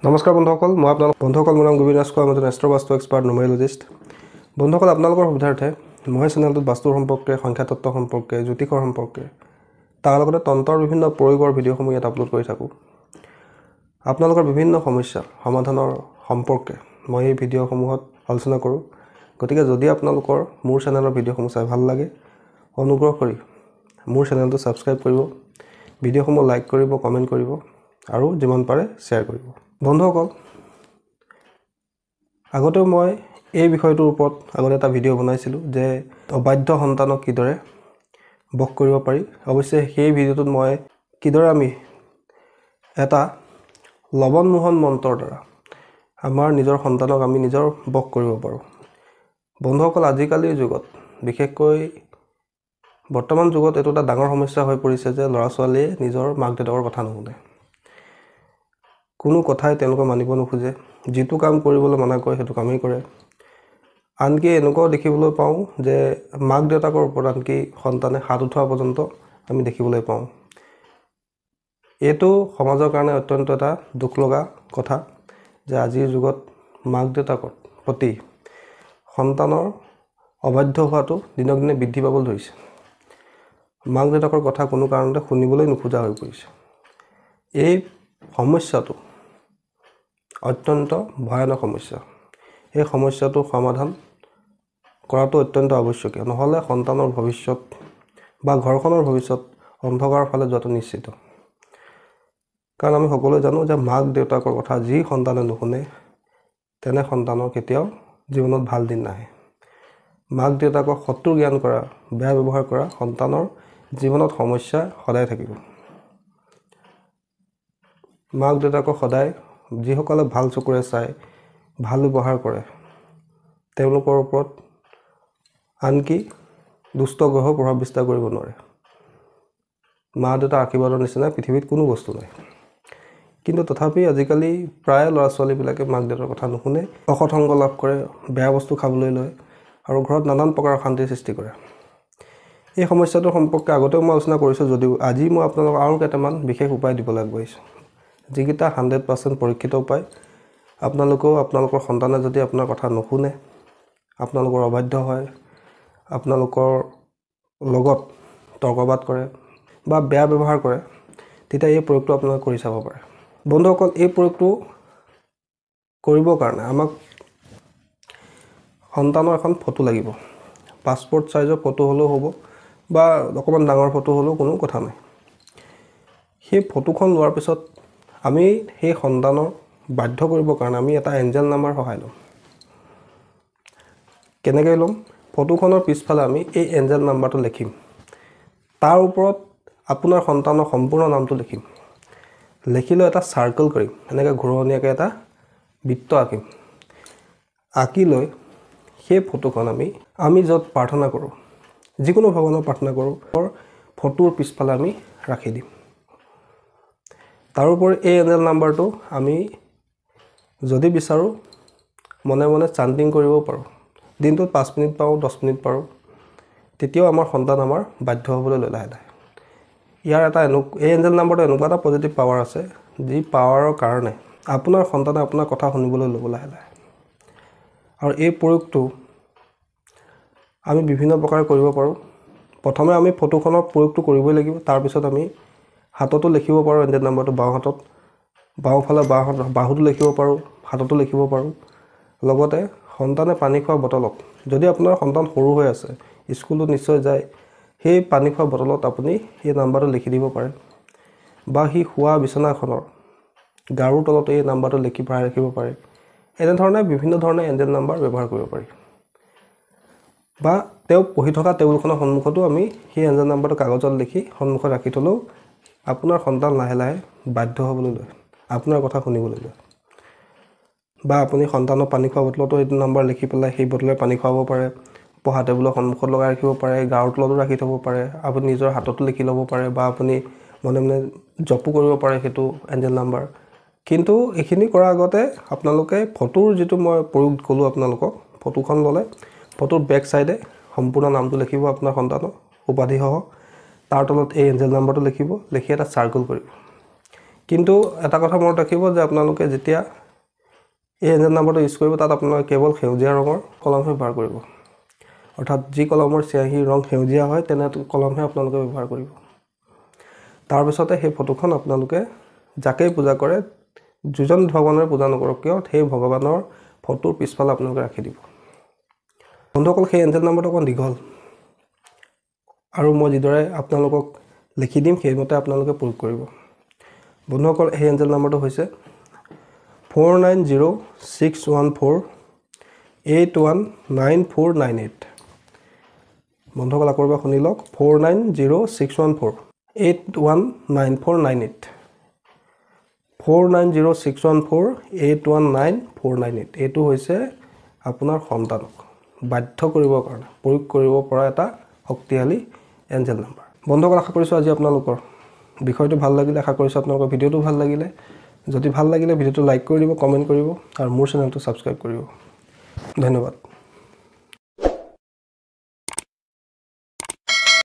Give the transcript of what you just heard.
নমস্কাৰ বন্ধুসকল, মই আপোনালোক বন্ধুসকল মোৰ নাম গোবিন্দ ৰাজখোৱা, মই এষ্ট্ৰ বাস্তু এক্সপাৰ্ট নিউমেৰলজিষ্ট। বন্ধুসকল, আপোনালোকৰ সুবিধাৰ্থে মই চেনেলটোত বাস্তুৰ সম্পৰ্কে, সংখ্যাতত্ত্ব সম্পৰ্কে, জ্যোতিষৰ সম্পৰ্কে, তাৰ লগতে তন্ত্ৰৰ বিভিন্ন প্ৰয়োগৰ ভিডিঅ'সমূহ ইয়াত আপলোড কৰি থাকোঁ। আপোনালোকৰ বিভিন্ন সমস্যাৰ সমাধানৰ সম্পৰ্কে মই এই ভিডিঅ'সমূহত আলোচনা কৰোঁ। গতিকে যদি আপোনালোকৰ মোৰ চেনেলৰ ভিডিঅ'সমূহ চাই ভাল লাগে, অনুগ্ৰহ কৰি মোৰ চেনেলটো ছাবস্ক্ৰাইব কৰিব, ভিডিঅ'সমূহ লাইক কৰিব, কমেণ্ট কৰিব আৰু যিমান পাৰে শ্বেয়াৰ কৰিব। বন্ধুসকল, আগতেও মই এই বিষয়টোৰ ওপৰত আগতে এটা ভিডিঅ' বনাইছিলোঁ যে অবাধ্য সন্তানক কিদৰে বশ কৰিব পাৰি। অৱশ্যে সেই ভিডিঅ'টোত মই কিদৰে আমি এটা লৱণমোহন মন্ত্ৰৰ দ্বাৰা আমাৰ নিজৰ সন্তানক আমি নিজৰ বশ কৰিব পাৰোঁ। বন্ধুসকল, আজিকালিৰ যুগত, বিশেষকৈ বৰ্তমান যুগত এইটো এটা ডাঙৰ সমস্যা হৈ পৰিছে যে ল'ৰা ছোৱালীয়ে নিজৰ মাক দেউতাকৰ কথা নুশুনে। কোনো কথাই তেওঁলোকে মানিব নোখোজে, যিটো কাম কৰিবলৈ মানা কৰে সেইটো কামেই কৰে। আনকি এনেকুৱাও দেখিবলৈ পাওঁ যে মাক দেউতাকৰ ওপৰত আনকি সন্তানে হাত উঠোৱা পৰ্যন্ত আমি দেখিবলৈ পাওঁ। এইটো সমাজৰ কাৰণে অত্যন্ত এটা দুখ লগা কথা যে আজিৰ যুগত মাক দেউতাকৰ প্ৰতি সন্তানৰ অবাধ্য হোৱাটো দিনক দিনে বৃদ্ধি পাবলৈ ধৰিছে। মাক দেউতাকৰ কথা কোনো কাৰণতে শুনিবলৈ নোখোজা হৈ পৰিছে। এই সমস্যাটো অত্যন্ত ভয়ানক সমস্যা। এই সমস্যাটো সমাধান কৰাটো অত্যন্ত আৱশ্যকীয়, নহ'লে সন্তানৰ ভৱিষ্যত বা ঘৰখনৰ ভৱিষ্যত অন্ধকাৰৰ ফালে যোৱাটো নিশ্চিত। কাৰণ আমি সকলোৱে জানো যে মাক দেউতাকৰ কথা যি সন্তানে নুশুনে তেনে সন্তানৰ কেতিয়াও জীৱনত ভাল দিন নাহে। মাক দেউতাকক শত্ৰু জ্ঞান কৰা, বেয়া ব্যৱহাৰ কৰা সন্তানৰ জীৱনত সমস্যা সদায় থাকিব। মাক দেউতাকক সদায় যিসকলে ভাল চকুৰে চায়, ভাল ব্যৱহাৰ কৰে, তেওঁলোকৰ ওপৰত আনকি দুষ্ট গ্ৰহেও প্ৰভাৱ বিস্তাৰ কৰিব নোৱাৰে। মা দেউতাৰ আশীৰ্বাদৰ নিচিনা পৃথিৱীত কোনো বস্তু নাই। কিন্তু তথাপি আজিকালি প্ৰায় ল'ৰা ছোৱালীবিলাকে মাক দেউতাৰ কথা নুশুনে, অসৎ সংগ লাভ কৰে, বেয়া বস্তু খাবলৈ লয় আৰু ঘৰত নানান প্ৰকাৰৰ অশান্তিৰ সৃষ্টি কৰে। এই সমস্যাটোৰ সম্পৰ্কে আগতেও মই আলোচনা কৰিছোঁ, যদিও আজি মই আপোনালোকক আৰু কেইটামান বিশেষ উপায় দিবলৈ আগবাঢ়িছোঁ, যিকেইটা 100% পৰীক্ষিত উপায়। আপোনালোকেও আপোনালোকৰ সন্তানে যদি আপোনাৰ কথা নুশুনে, আপোনালোকৰ অবাধ্য হয়, আপোনালোকৰ লগত তৰ্কবাদ কৰে বা বেয়া ব্যৱহাৰ কৰে, তেতিয়া এই প্ৰয়োগটো আপোনালোকে কৰি চাব পাৰে। বন্ধুসকল, এই প্ৰয়োগটো কৰিবৰ কাৰণে আমাক সন্তানৰ এখন ফটো লাগিব। পাছপৰ্ট চাইজৰ ফটো হ'লেও হ'ব বা অকণমান ডাঙৰ ফটো হ'লেও কোনো কথা নাই। সেই ফটোখন লোৱাৰ পিছত আমি সেই সন্তানৰ বাধ্য কৰিবৰ কাৰণে আমি এটা এঞ্জেল নাম্বাৰ সহায় ল'ম। কেনেকৈ ল'ম? ফটোখনৰ পিছফালে আমি এই এঞ্জেল নাম্বাৰটো লিখিম। তাৰ ওপৰত আপোনাৰ সন্তানৰ সম্পূৰ্ণ নামটো লিখিম। লিখি লৈ এটা চাৰ্কেল কৰিম, এনেকৈ ঘূৰণীয়াকৈ এটা বৃত্ত আঁকিম। আঁকি লৈ সেই ফটোখন আমি য'ত প্ৰাৰ্থনা কৰোঁ, যিকোনো ভগৱানৰ প্ৰাৰ্থনা কৰোঁ, ফটোৰ পিছফালে আমি ৰাখি দিম। তাৰোপৰি এই এঞ্জেল নাম্বাৰটো আমি যদি বিচাৰোঁ মনে মনে চান্টিং কৰিব পাৰোঁ। দিনটোত 5 মিনিট পাৰোঁ, 10 মিনিট পাৰোঁ, তেতিয়াও আমাৰ সন্তান আমাৰ বাধ্য হ'বলৈ লয় লাহে লাহে। ইয়াৰ এই এঞ্জেল নাম্বাৰটো এনেকুৱা এটা পজিটিভ পাৱাৰ আছে, যি পাৱাৰৰ কাৰণে আপোনাৰ সন্তানে আপোনাৰ কথা শুনিবলৈ ল'ব লাহে লাহে। আৰু এই প্ৰয়োগটো আমি বিভিন্ন প্ৰকাৰে কৰিব পাৰোঁ। প্ৰথমে আমি ফটোখনৰ প্ৰয়োগটো কৰিবই লাগিব। তাৰপিছত আমি হাততো লিখিব পাৰোঁ এঞ্জেল নাম্বাৰটো, বাওঁ হাতত, বাওঁফালে বাহুতো লিখিব পাৰোঁ, হাততো লিখিব পাৰোঁ। লগতে সন্তানে পানী খোৱা বটলত, যদি আপোনাৰ সন্তান সৰু হৈ আছে, স্কুলত নিশ্চয় যায়, সেই পানী খোৱা বটলত আপুনি এই নাম্বাৰটো লিখি দিব পাৰে। বা সি শোৱা বিচনাখনৰ গাৰুৰ তলত এই নাম্বাৰটো লিখি ভৰাই ৰাখিব পাৰে। এনেধৰণে বিভিন্ন ধৰণে এঞ্জেল নাম্বাৰ ব্যৱহাৰ কৰিব পাৰি। বা তেওঁ পঢ়ি থকা টেবুলখনৰ সন্মুখতো আমি সেই এঞ্জেল নাম্বাৰটো কাগজত লিখি সন্মুখত ৰাখি থ'লেও আপোনাৰ সন্তান লাহে লাহে বাধ্য হ'বলৈ লয়, আপোনাৰ কথা শুনিবলৈ লয়। বা আপুনি সন্তানক পানী খোৱা বটলতো এইটো নাম্বাৰ লিখি পেলাই সেই বটলেৰে পানী খুৱাব পাৰে। পঢ়া টেবুলৰ সন্মুখত লগাই ৰাখিব পাৰে, গাৰুৰ তলতো ৰাখি থ'ব পাৰে, আপুনি নিজৰ হাততো লিখি ল'ব পাৰে বা আপুনি মনে মনে জপো কৰিব পাৰে সেইটো এঞ্জেল নাম্বাৰ। কিন্তু এইখিনি কৰাৰ আগতে আপোনালোকে ফটোৰ যিটো মই প্ৰয়োগ ক'লোঁ আপোনালোকক, ফটোখন ল'লে ফটোৰ বেক চাইডে সম্পূৰ্ণ নামটো লিখিব আপোনাৰ সন্তানৰ উপাধিসহ। তাৰ তলত এই এঞ্জেল নাম্বাৰটো লিখিব, লিখি এটা চাৰ্কেল কৰিব। কিন্তু এটা কথা মনত ৰাখিব যে আপোনালোকে যেতিয়া এই এঞ্জেল নাম্বাৰটো ইউজ কৰিব তাত আপোনালোকে কেৱল সেউজীয়া ৰঙৰ কলমহে ব্যৱহাৰ কৰিব অৰ্থাৎ যি কলমৰ চিয়াহীৰ ৰং সেউজীয়া হয় তেনে কলমহে আপোনালোকে ব্যৱহাৰ কৰিব তাৰ পিছতে সেই ফটোখন আপোনালোকে যাকেই পূজা কৰে যিজন ভগৱানৰ পূজা নকৰক কিয় সেই ভগৱানৰ ফটোৰ পিছফালে আপোনালোকে ৰাখি দিব বন্ধুসকল সেই এঞ্জেল নাম্বাৰটো অকণ দীঘল আৰু মই যিদৰে আপোনালোকক লিখি দিম সেইমতে আপোনালোকে প্ৰয়োগ কৰিব বন্ধুসকল এই এঞ্জেল নাম্বাৰটো হৈছে 490614819498 বন্ধুসকল আকৌ এবাৰ শুনি লওক 490614819498 490614819498 এইটো হৈছে আপোনাৰ সন্তানক বাধ্য কৰিবৰ কাৰণে প্ৰয়োগ কৰিব পৰা এটা শক্তিশালী এঞ্জেল নাম্বাৰ বন্ধুসকল আশা কৰিছোঁ আজি আপোনালোকৰ বিষয়টো ভাল লাগিলে আশা কৰিছোঁ আপোনালোকৰ ভিডিঅ'টো ভাল লাগিলে যদি ভাল লাগিলে ভিডিঅ'টো লাইক কৰি দিব কমেণ্ট কৰিব আৰু মোৰ চেনেলটো ছাবস্ক্ৰাইব কৰিব ধন্যবাদ